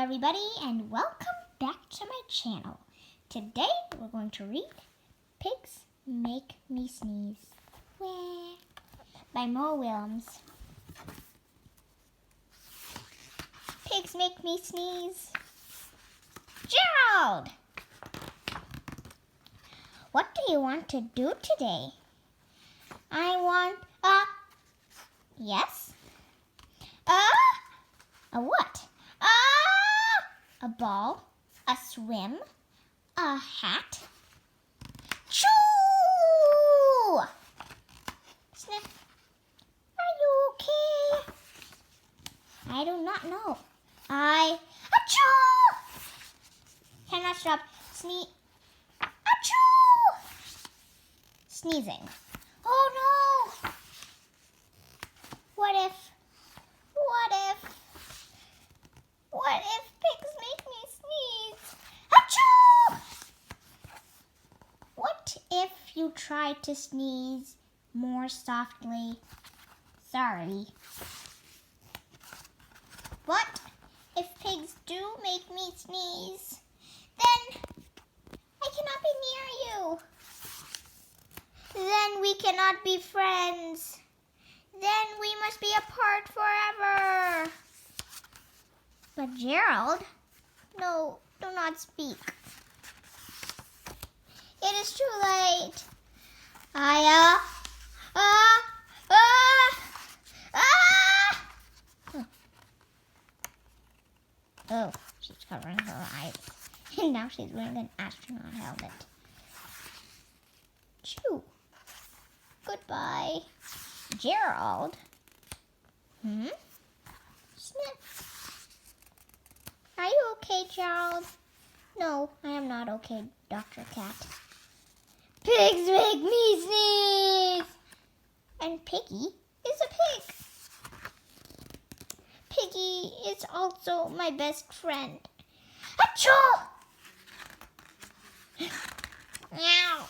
everybody, and welcome back to my channel. Today we're going to read Pigs Make Me Sneeze by Willems. Pigs make me sneeze. Gerald! What do you want to do today? I want yes? A what? A ball, a swim, a hat. Choo! Sniff. Are you okay? I do not know. Achoo! Cannot stop Achoo! Sneezing. Oh no! What if pigs make me sneeze? Achoo! What if you try to sneeze more softly? Sorry. What if pigs do make me sneeze? Then I cannot be near you. Then we cannot be friends. Then we must be apart forever. But Gerald, no, do not speak. It is too late. Oh, she's covering her eyes. And now she's wearing an astronaut helmet. Choo. Goodbye. Gerald. Sniff. Are you okay, Gerald? No, I am not okay, Dr. Cat. Pigs make me sneeze! And Piggy is a pig. Piggy is also my best friend. Achoo! Meow.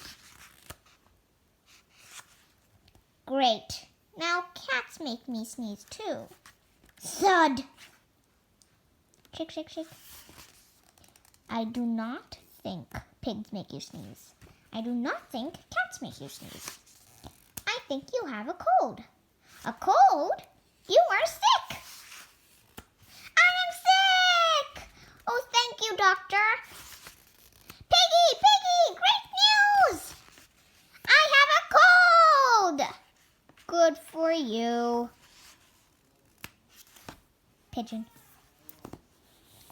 Great. Now cats make me sneeze too. Thud. Shake, shake, shake. I do not think pigs make you sneeze. I do not think cats make you sneeze. I think you have a cold. A cold? You are sick. I am sick. Oh, thank you, doctor. Piggy, great news. I have a cold. Good for you. Pigeon.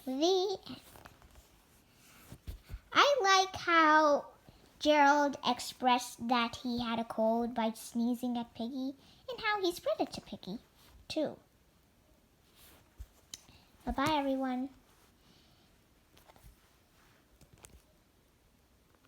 The end. I like how Gerald expressed that he had a cold by sneezing at Piggy, and how he spread it to Piggy, too. Bye-bye, everyone.